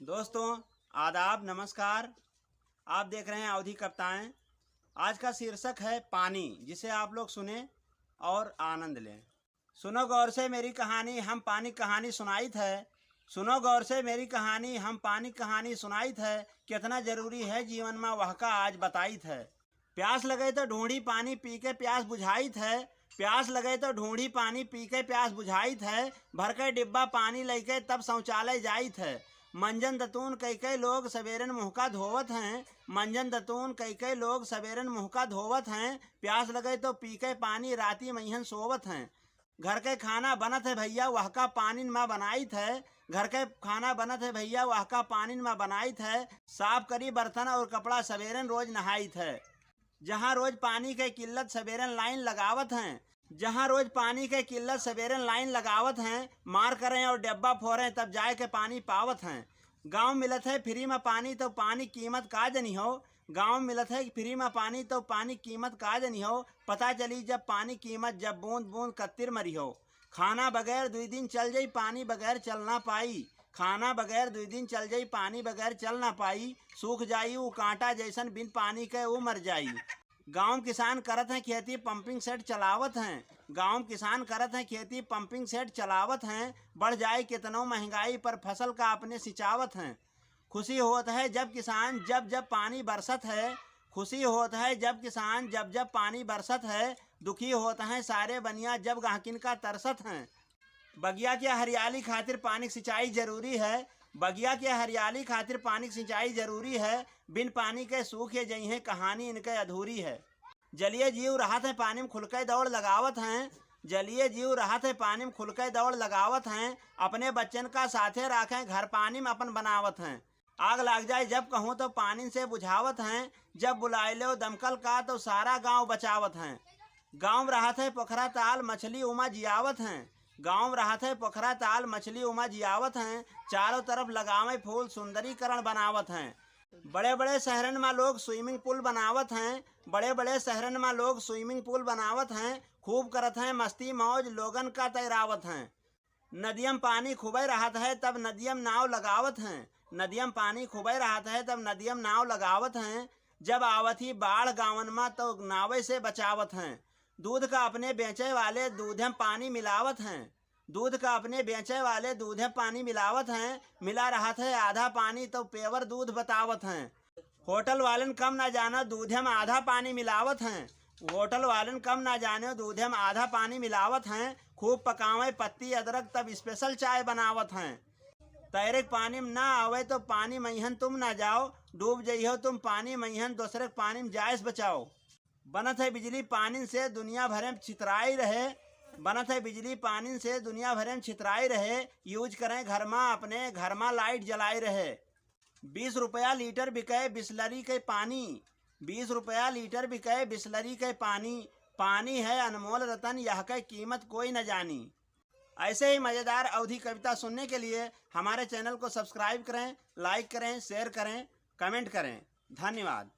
दोस्तों आदाब नमस्कार। आप देख रहे हैं अवधि कविताएं। आज का शीर्षक है पानी, जिसे आप लोग सुने और आनंद लें। सुनो गौर से मेरी कहानी, हम पानी कहानी सुनाई है। सुनो गौर से मेरी कहानी, हम पानी कहानी सुनाई है। कितना जरूरी है जीवन में वह का आज बताई है। प्यास लगे तो ढूंढी पानी पी के प्यास बुझाई है। प्यास लगे तो ढूंढी पानी पी के प्यास बुझाई है। भर के डिब्बा पानी लेके तब शौचालय जाइत है। मंजन दतून कई कई लोग सवेरन मुँह का धोवत हैं। मंजन दतून कई कई लोग सवेरन मुँह का धोवत हैं। प्यास लगे तो पी के पानी राती महिहन सोवत हैं। घर के खाना बनत है भैया वह का पानी में बनाइत है। घर के खाना बनत है भैया वह का पानी में बनाइत है। साफ करी बर्तन और कपड़ा सवेरन रोज नहाइत है। जहाँ रोज पानी के किल्लत सवेरन लाइन लगावत हैं। जहाँ रोज पानी के किल्लत सवेरन लाइन लगावत हैं। मार करें और डब्बा फोड़ें तब जाए के पानी पावत हैं। गांव मिलत है फ्री में पानी तो पानी कीमत का जनी हो। गांव मिलत है फ्री में पानी तो पानी कीमत का जनी हो। पता चली जब पानी कीमत जब बूंद बूंद कत्तिर मरी हो। खाना बगैर 2 दिन चल जाई पानी बगैर चल ना पाई। खाना बगैर 2 दिन चल जाई पानी बगैर चल ना पाई। सूख जाई वो कांटा जैसन बिन पानी के वो मर जाई। गांव किसान करत हैं खेती पंपिंग सेट चलावत हैं। गांव किसान करत हैं खेती पंपिंग सेट चलावत हैं। बढ़ जाए कितनों महंगाई पर फसल का अपने सिंचावत हैं। खुशी होत है जब किसान जब जब पानी बरसत है। खुशी होत है जब किसान जब जब पानी बरसत है। दुखी होते हैं सारे बनिया जब गाहकिन का तरसत हैं। बगिया की हरियाली खातिर पानी की सिंचाई जरूरी है। बगिया की हरियाली खातिर पानी की सिंचाई जरूरी है। बिन पानी के सूखे जई हैं कहानी इनके अधूरी है। जलीय जीव राहत है पानी में खुलकर दौड़ लगावत हैं। जलीय जीव राहत है पानी में खुलकर दौड़ लगावत हैं। अपने बच्चन का साथे राखें घर पानी में अपन बनावत हैं। आग लग जाए जब कहूँ तो पानी से बुझावत हैं। जब बुलाए लो दमकल का तो सारा गाँव बचावत हैं। गाँव राहत है पोखरा ताल मछली उमा जियावत हैं। गाँव राहत है पोखरा ताल मछली उमा जियावत हैं। चारों तरफ लगावे फूल सुंदरीकरण बनावत हैं। बड़े बड़े शहरन में लोग स्विमिंग पूल बनावत हैं। बड़े बड़े शहरन में लोग स्विमिंग पूल बनावत हैं। खूब करत हैं मस्ती मौज लोगन का तैरावत हैं। नदियम पानी खूबे रहत है तब नदियम नाव लगावत हैं। नदियम पानी खूबे रहत है तब नदियम नाव लगावत हैं। जब आवत ही बाढ़ गावन में तो नावे से बचावत हैं। दूध का अपने बेचे वाले दूधम पानी मिलावत हैं। दूध का अपने बेचे वाले दूध पानी मिलावत हैं। मिला रहत है आधा पानी तो पेवर दूध बतावत हैं। होटल वालन कम ना जानो दूध में आधा पानी मिलावत हैं। होटल वालन कम ना जानो दूध में आधा पानी मिलावत हैं। खूब पकावे पत्ती अदरक तब स्पेशल चाय बनावत हैं। तैरे पानी में ना आवे तो पानी महिहन तुम ना जाओ। डूब जइहो तुम पानी महिहन दूसरे पानी में जायस बचाओ। बनत है बिजली पानी से दुनिया भर में छितराई रहे। बनत है बिजली पानी से दुनिया भर में छितराई रहे। यूज करें घर में अपने घर में लाइट जलाई रहे। 20 रुपया लीटर बिके बिस्लरी के पानी। 20 रुपया लीटर बिके बिस्लरी के पानी। पानी है अनमोल रतन यह की कीमत कोई न जानी। ऐसे ही मज़ेदार अवधि कविता सुनने के लिए हमारे चैनल को सब्सक्राइब करें, लाइक करें, शेयर करें, कमेंट करें। धन्यवाद।